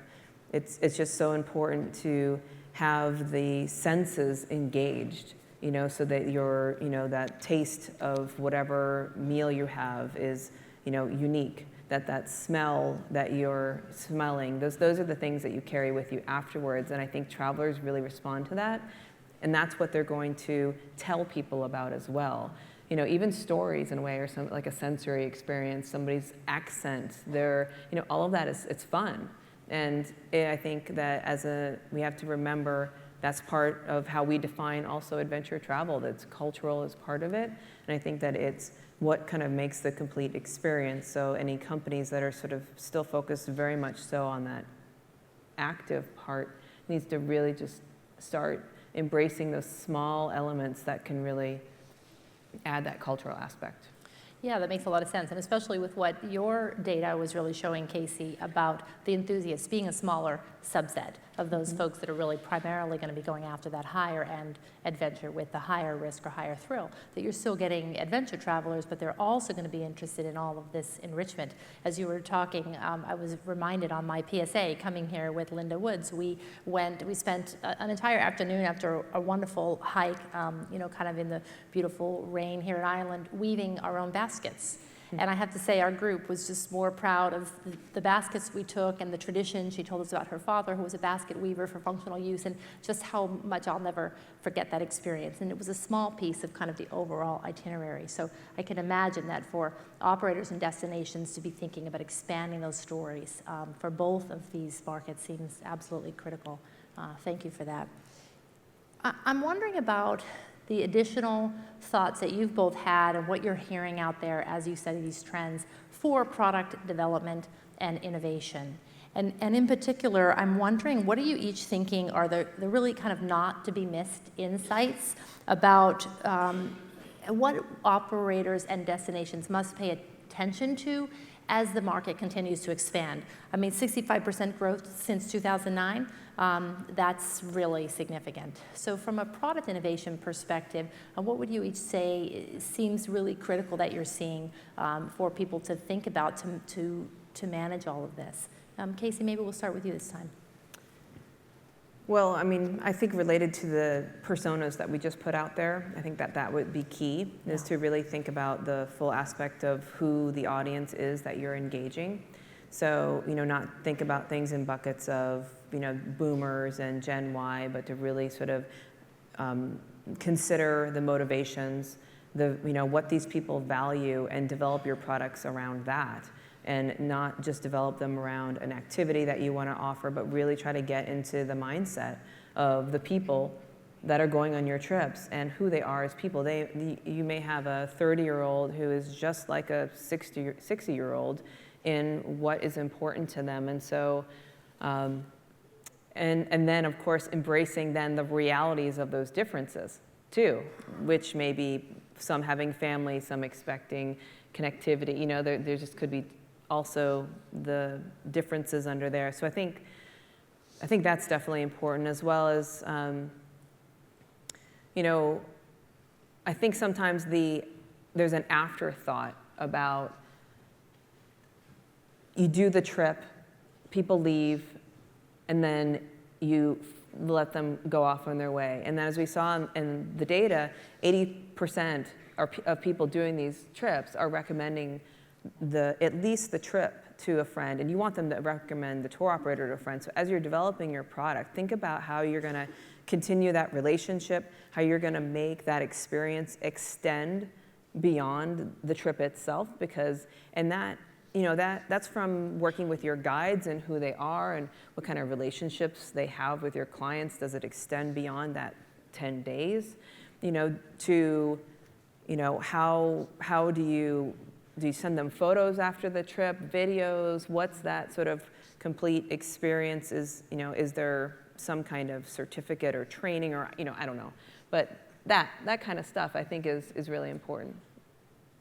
Speaker 1: it's just so important to have the senses engaged, so that your, that taste of whatever meal you have is, unique. That smell that you're smelling, those are the things that you carry with you afterwards. And I think travelers really respond to that. And that's what they're going to tell people about as well. even stories in a way, or some like a sensory experience, somebody's accent, their, all of that it's fun. And I think that we have to remember that's part of how we define also adventure travel, that's cultural as part of it. And I think that it's what kind of makes the complete experience. So any companies that are sort of still focused very much so on that active part needs to really just start embracing those small elements that can really add that cultural aspect.
Speaker 3: Yeah, that makes a lot of sense, and especially with what your data was really showing, Casey, about the enthusiasts being a smaller subset of those folks that are really primarily going to be going after that higher end adventure with the higher risk or higher thrill, that you're still getting adventure travelers, but they're also going to be interested in all of this enrichment. As you were talking, I was reminded on my PSA coming here with Linda Woods, we spent an entire afternoon after a wonderful hike, kind of in the beautiful rain here in Ireland, weaving our own baskets. And I have to say, our group was just more proud of the baskets we took and the tradition. She told us about her father, who was a basket weaver for functional use, and just how much I'll never forget that experience. And it was a small piece of kind of the overall itinerary. So I can imagine that for operators and destinations to be thinking about expanding those stories for both of these markets seems absolutely critical. Thank you for that. I'm wondering about the additional thoughts that you've both had and what you're hearing out there as you study these trends for product development and innovation. And in particular, I'm wondering, what are you each thinking are the really kind of not to be missed insights about what operators and destinations must pay attention to as the market continues to expand? I mean, 65% growth since 2009, that's really significant. So from a product innovation perspective, what would you each say seems really critical that you're seeing for people to think about to manage all of this? Casey, maybe we'll start with you this time.
Speaker 1: Well, I mean, I think related to the personas that we just put out there, I think that would be key, is to really think about the full aspect of who the audience is that you're engaging. So, not think about things in buckets of, boomers and Gen Y, but to really sort of consider the motivations, what these people value, and develop your products around that. And not just develop them around an activity that you want to offer, but really try to get into the mindset of the people that are going on your trips and who they are as people. You may have a 30-year-old who is just like a 60-year-old in what is important to them. And so, and then, of course, embracing then the realities of those differences, too, which may be some having family, some expecting connectivity. There just could be also the differences under there. So I think that's definitely important, as well as, I think sometimes there's an afterthought about you do the trip, people leave, and then you let them go off on their way. And then, as we saw in the data, 80% of people doing these trips are recommending at least the trip to a friend, and you want them to recommend the tour operator to a friend. So as you're developing your product, think about how you're going to continue that relationship, how you're going to make that experience extend beyond the trip itself, that's from working with your guides and who they are and what kind of relationships they have with your clients. Does it extend beyond that 10 days? How do you send them photos after the trip, videos? What's that sort of complete experience? Is there some kind of certificate or training, or, I don't know. But that kind of stuff, I think, is really important.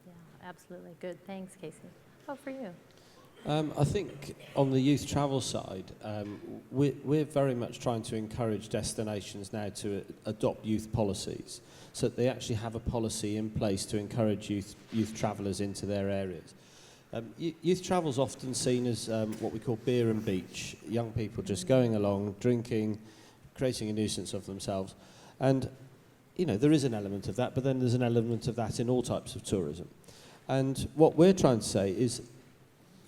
Speaker 3: Yeah, absolutely. Good. Thanks, Casey. How for you?
Speaker 2: I think on the youth travel side, we're very much trying to encourage destinations now to adopt youth policies, so that they actually have a policy in place to encourage youth travellers into their areas. Youth travel is often seen as what we call beer and beach, young people just going along, drinking, creating a nuisance of themselves. And, there is an element of that, but then there's an element of that in all types of tourism. And what we're trying to say is,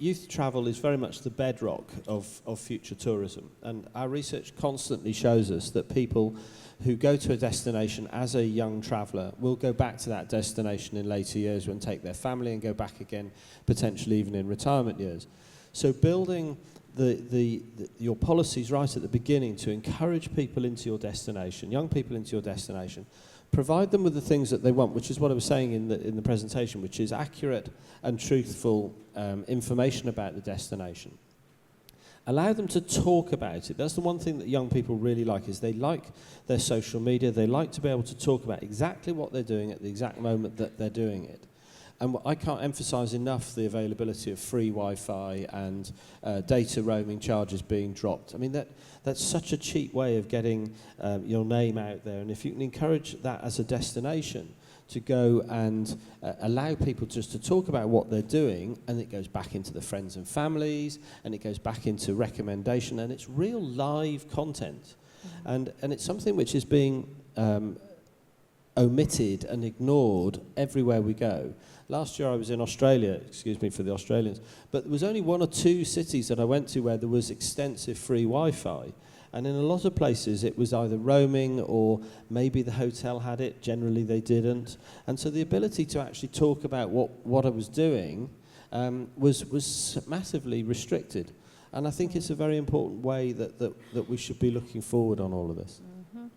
Speaker 4: youth travel is very much the bedrock of future tourism. And our research constantly shows us that people who go to a destination as a young traveller will go back to that destination in later years and take their family and go back again, potentially even in retirement years. So building your policies right at the beginning to encourage people into your destination, young people into your destination, provide them with the things that they want, which is what I was saying in the presentation, which is accurate and truthful information about the destination. Allow them to talk about it. That's the one thing that young people really like, is they like their social media. They like to be able to talk about exactly what they're doing at the exact moment that they're doing it. And I can't emphasize enough the availability of free Wi-Fi and data roaming charges being dropped. I mean, that's such a cheap way of getting your name out there. And if you can encourage that as a destination, to go and allow people just to talk about what they're doing, and it goes back into the friends and families, and it goes back into recommendation, and it's real live content. And it's something which is being omitted and ignored everywhere we go. Last year I was in Australia, excuse me for the Australians, but there was only 1 or 2 cities that I went to where there was extensive free Wi-Fi. And in a lot of places it was either roaming or maybe the hotel had it, generally they didn't. And so the ability to actually talk about what I was doing was massively restricted. And I think it's a very important way that we should be looking forward on all of this.
Speaker 3: Mm-hmm.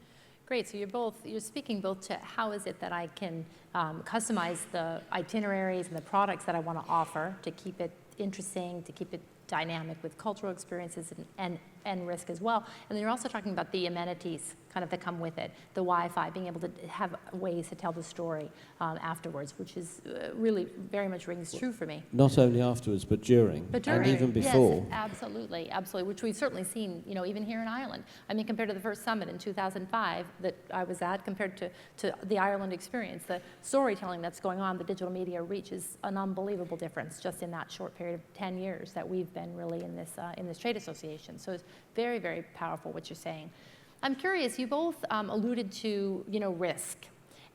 Speaker 3: Great, so you're speaking both to how is it that I can customize the itineraries and the products that I want to offer to keep it interesting, to keep it dynamic with cultural experiences and risk as well. And then you're also talking about the amenities kind of that come with it, the Wi-Fi, being able to have ways to tell the story afterwards, which is really very much rings true for me.
Speaker 4: Not only afterwards, but during, and even before.
Speaker 3: Yes, absolutely, absolutely, which we've certainly seen, even here in Ireland. I mean, compared to the first summit in 2005 that I was at, compared to the Ireland experience, the storytelling that's going on, the digital media reach is an unbelievable difference just in that short period of 10 years that we've been really in this trade association. So it's very, very powerful what you're saying. I'm curious, you both alluded to, risk.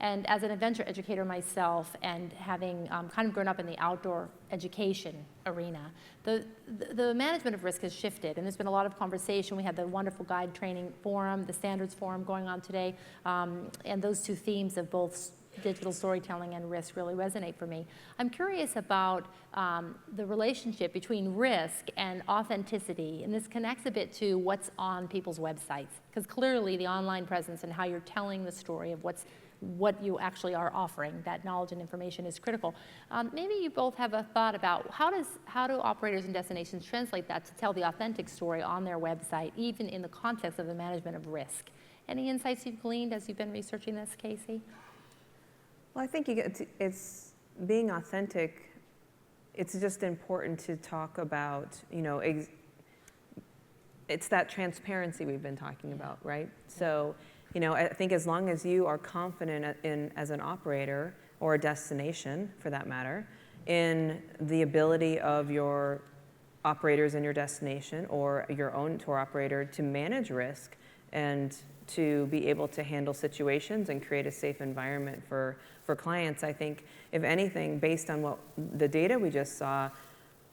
Speaker 3: And as an adventure educator myself, and having kind of grown up in the outdoor education arena, the management of risk has shifted, and there's been a lot of conversation. We had the wonderful guide training forum, the standards forum going on today, and those two themes of both digital storytelling and risk really resonate for me. I'm curious about the relationship between risk and authenticity, and this connects a bit to what's on people's websites, because clearly the online presence and how you're telling the story of what you actually are offering, that knowledge and information is critical. Maybe you both have a thought about how do operators and destinations translate that to tell the authentic story on their website, even in the context of the management of risk. Any insights you've gleaned as you've been researching this, Casey?
Speaker 1: Well, I think it's being authentic. It's just important to talk about, it's that transparency we've been talking about, right? So, I think as long as you are confident as an operator or a destination, for that matter, in the ability of your operators in your destination or your own tour operator to manage risk and to be able to handle situations and create a safe environment for clients, I think, if anything, based on what the data we just saw,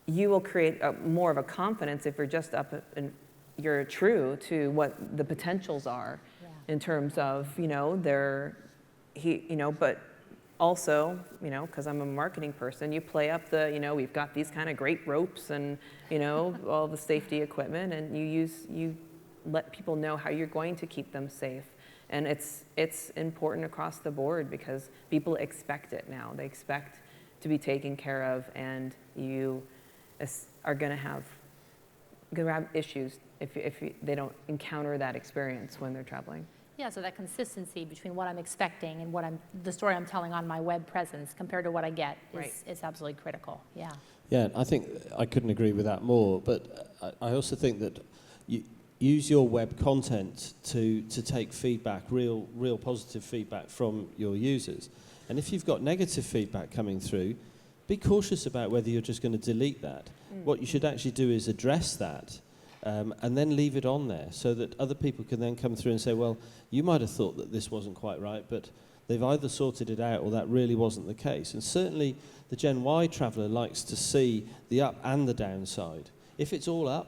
Speaker 1: you will create more of a confidence if you're just up and you're true to what the potentials are in terms of, but also, because I'm a marketing person, you play up we've got these kind of great ropes and, all the safety equipment, and you let people know how you're going to keep them safe. And it's important across the board because people expect it now. They expect to be taken care of, and you are going to have issues if they don't encounter that experience when they're traveling.
Speaker 3: Yeah, so that consistency between what I'm expecting and the story I'm telling on my web presence compared to what I get is absolutely critical. Yeah.
Speaker 4: Yeah, I think I couldn't agree with that more. But I also think that you use your web content to take feedback, real positive feedback from your users. And if you've got negative feedback coming through, be cautious about whether you're just going to delete that. What you should actually do is address that and then leave it on there so that other people can then come through and say, well, you might have thought that this wasn't quite right, but they've either sorted it out or that really wasn't the case. And certainly the Gen Y traveller likes to see the up and the downside. If it's all up,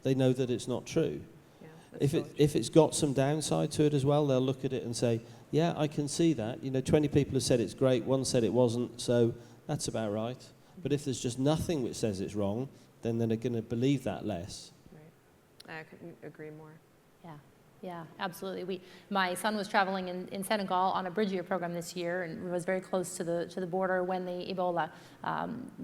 Speaker 4: they know that it's not true.
Speaker 1: Yeah,
Speaker 4: If it's got some downside to it as well, they'll look at it and say, yeah, I can see that. 20 people have said it's great, one said it wasn't, so that's about right. But if there's just nothing which says it's wrong, then they're going to believe that less.
Speaker 1: Right. I couldn't agree more.
Speaker 3: Yeah, absolutely. My son was traveling in Senegal on a bridge year program this year and was very close to the border when the Ebola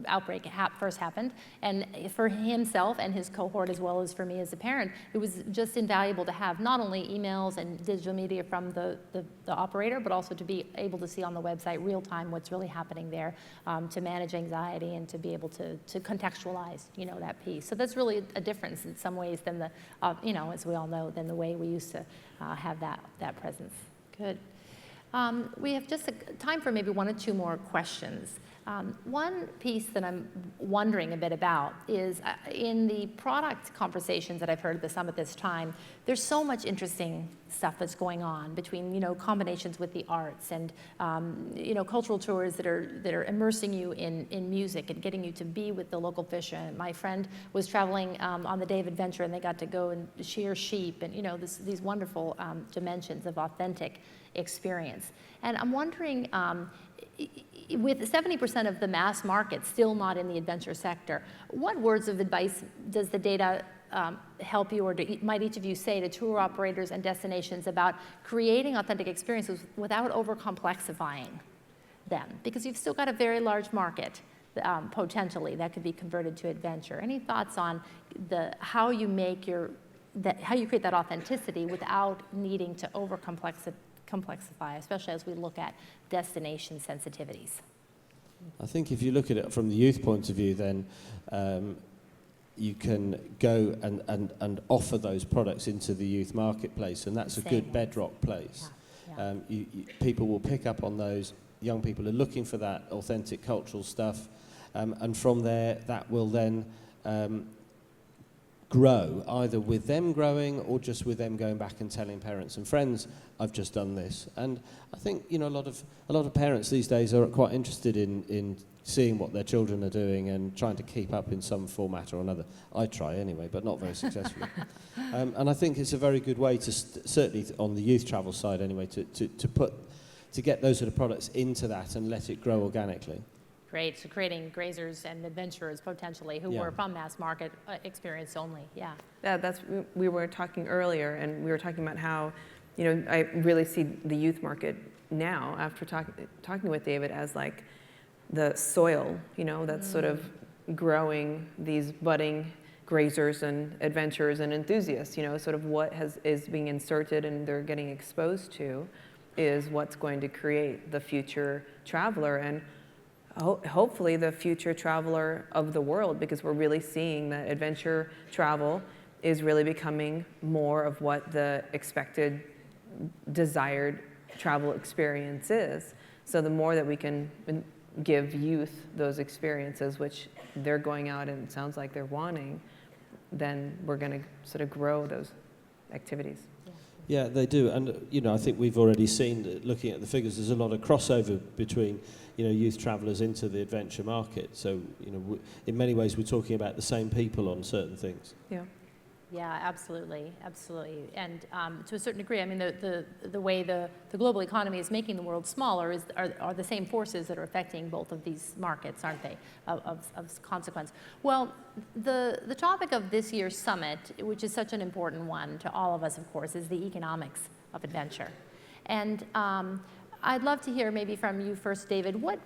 Speaker 3: outbreak first happened. And for himself and his cohort, as well as for me as a parent, it was just invaluable to have not only emails and digital media from the operator, but also to be able to see on the website real time what's really happening there, to manage anxiety and to be able to contextualize, that piece. So that's really a difference in some ways than the, as we all know, than the way we used to have that presence. Good. We have just time for maybe one or two more questions. One piece that I'm wondering a bit about is in the product conversations that I've heard at the summit this time, there's so much interesting stuff that's going on between, combinations with the arts and, cultural tours that are immersing you in music and getting you to be with the local fishermen. My friend was traveling on the day of adventure and they got to go and shear sheep and, these wonderful dimensions of authentic experience. And I'm wondering, with 70% of the mass market still not in the adventure sector, what words of advice does the data help you, or might each of you say to tour operators and destinations about creating authentic experiences without over-complexifying them? Because you've still got a very large market potentially that could be converted to adventure. Any thoughts on how you create that authenticity without needing to over-complexify, especially as we look at destination sensitivities?
Speaker 4: I think if you look at it from the youth point of view, then you can go and offer those products into the youth marketplace, and that's a good bedrock place.
Speaker 3: Yeah.
Speaker 4: People will pick up on those. Young people are looking for that authentic cultural stuff, and from there, that will then grow, either with them growing or just with them going back and telling parents and friends, I've just done this. And I think a lot of parents these days are quite interested in seeing what their children are doing and trying to keep up in some format or another. I try anyway, but not very successfully. And I think it's a very good way to certainly on the youth travel side anyway to get those sort of products into that and let it grow organically.
Speaker 3: Great, so creating grazers and adventurers potentially who were from mass market experience only, yeah.
Speaker 1: Yeah, we were talking earlier, and we were talking about how, I really see the youth market now, after talking with David, as like the soil, that's sort of growing these budding grazers and adventurers and enthusiasts, sort of what is being inserted and they're getting exposed to is what's going to create the future traveler, and hopefully the future traveler of the world, because we're really seeing that adventure travel is really becoming more of what the expected, desired travel experience is. So the more that we can give youth those experiences, which they're going out and it sounds like they're wanting, then we're going to sort of grow those activities.
Speaker 4: Yeah, they do. And, I think we've already seen, looking at the figures, there's a lot of crossover between, youth travellers into the adventure market. So, in many ways, we're talking about the same people on certain things.
Speaker 1: Yeah.
Speaker 3: Yeah, absolutely, absolutely. And to a certain degree, I mean, the way the global economy is making the world smaller are the same forces that are affecting both of these markets, aren't they, of consequence. Well, the topic of this year's summit, which is such an important one to all of us, of course, is the economics of adventure. And I'd love to hear maybe from you first, David, what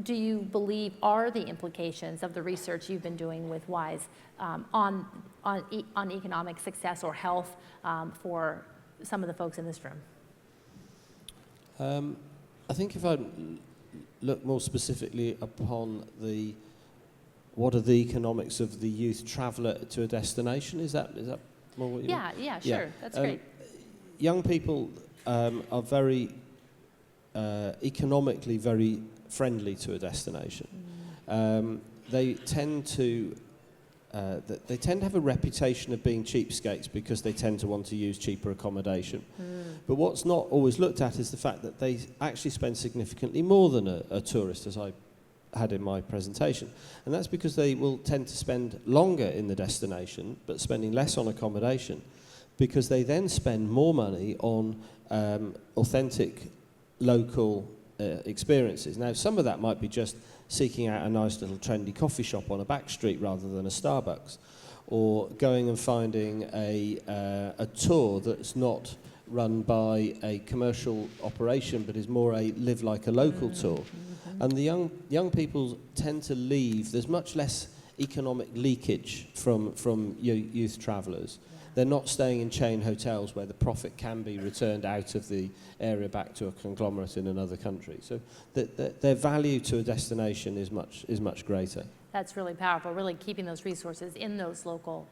Speaker 3: do you believe are the implications of the research you've been doing with WYSE on economic success or health for some of the folks in this room?
Speaker 4: I think if I look more specifically upon what are the economics of the youth traveller to a destination, is that more what you mean?
Speaker 3: Yeah, sure, that's great.
Speaker 4: Young people are very economically very friendly to a destination. They tend to that they tend to have a reputation of being cheapskates because they tend to want to use cheaper accommodation. But what's not always looked at is the fact that they actually spend significantly more than a tourist, as I had in my presentation. And that's because they will tend to spend longer in the destination, but spending less on accommodation, because they then spend more money on authentic local experiences. Now, some of that might be just seeking out a nice little trendy coffee shop on a back street rather than a Starbucks, or going and finding a tour that's not run by a commercial operation but is more a live like a local tour. And the young people tend to leave. There's much less economic leakage from youth travellers. They're not staying in chain hotels where the profit can be returned out of the area back to a conglomerate in another country. So their value to a destination is much greater.
Speaker 3: That's really powerful, really keeping those resources in those local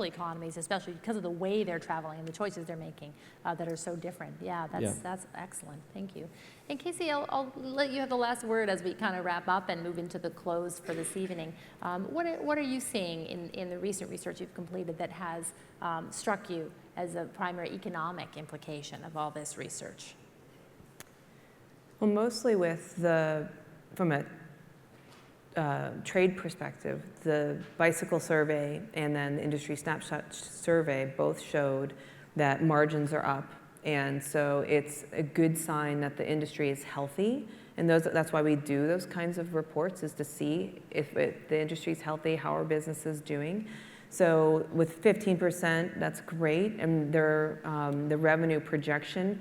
Speaker 3: economies, especially because of the way they're traveling and the choices they're making that are so different. Yeah, that's excellent. Thank you. And Casey, I'll let you have the last word as we kind of wrap up and move into the close for this evening. What are you seeing in the recent research you've completed that has struck you as a primary economic implication of all this research?
Speaker 1: Well, mostly from a trade perspective, the bicycle survey and then the industry snapshot survey both showed that margins are up, and so it's a good sign that the industry is healthy. And that's why we do those kinds of reports, is to see if the industry is healthy, how are businesses doing. So with 15%, that's great, and the revenue projection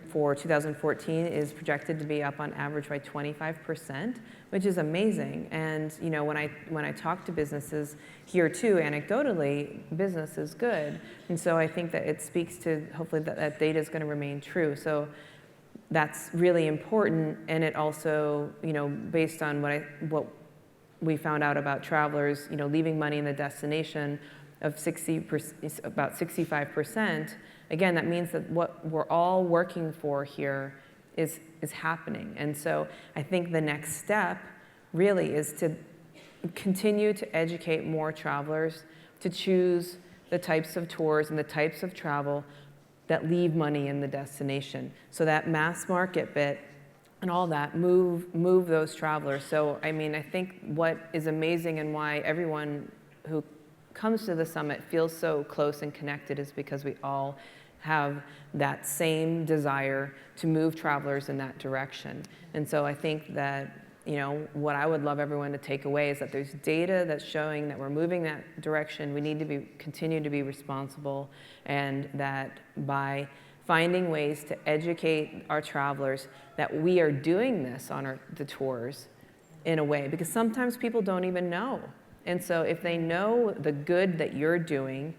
Speaker 1: for 2014 is projected to be up on average by 25%, which is amazing. And when I talk to businesses here too, anecdotally, business is good. And so I think that it speaks to hopefully that data is going to remain true. So that's really important. And it also, based on what we found out about travelers, leaving money in the destination of about 65%. Again, that means that what we're all working for here is happening. And so I think the next step really is to continue to educate more travelers to choose the types of tours and the types of travel that leave money in the destination. So that mass market bit and all that, move those travelers. So, I mean, I think what is amazing and why everyone who comes to the summit feels so close and connected is because we all have that same desire to move travelers in that direction. And so I think that, what I would love everyone to take away is that there's data that's showing that we're moving that direction. We need to continue to be responsible, and that by finding ways to educate our travelers that we are doing this on the tours in a way, because sometimes people don't even know. And so if they know the good that you're doing,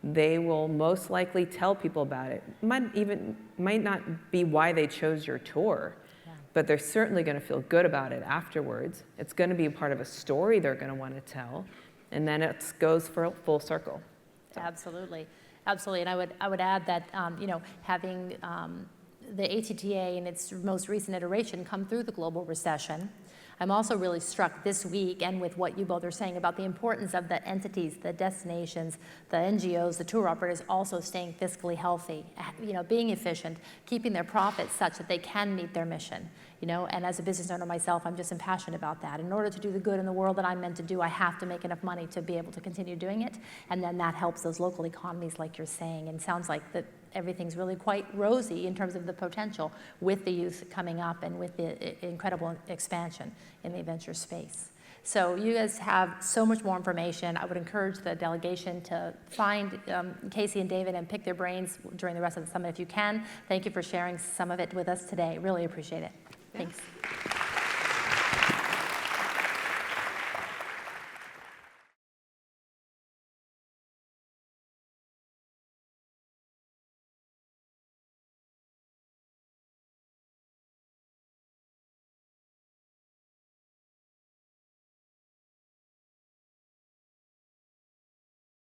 Speaker 1: they will most likely tell people about it. Might not be why they chose your tour, but they're certainly going to feel good about it afterwards. It's going to be a part of a story they're going to want to tell, and then it goes for full circle. So.
Speaker 3: Absolutely. Absolutely, and I would add that having the ATTA in its most recent iteration come through the global recession, I'm also really struck this week, and with what you both are saying about the importance of the entities, the destinations, the NGOs, the tour operators also staying fiscally healthy, being efficient, keeping their profits such that they can meet their mission. And as a business owner myself, I'm just impassioned about that. In order to do the good in the world that I'm meant to do, I have to make enough money to be able to continue doing it, and then that helps those local economies, like you're saying. And it sounds like that everything's really quite rosy in terms of the potential with the youth coming up and with the incredible expansion in the adventure space. So you guys have so much more information. I would encourage the delegation to find Casey and David and pick their brains during the rest of the summit if you can. Thank you for sharing some of it with us today. Really appreciate it. Thanks.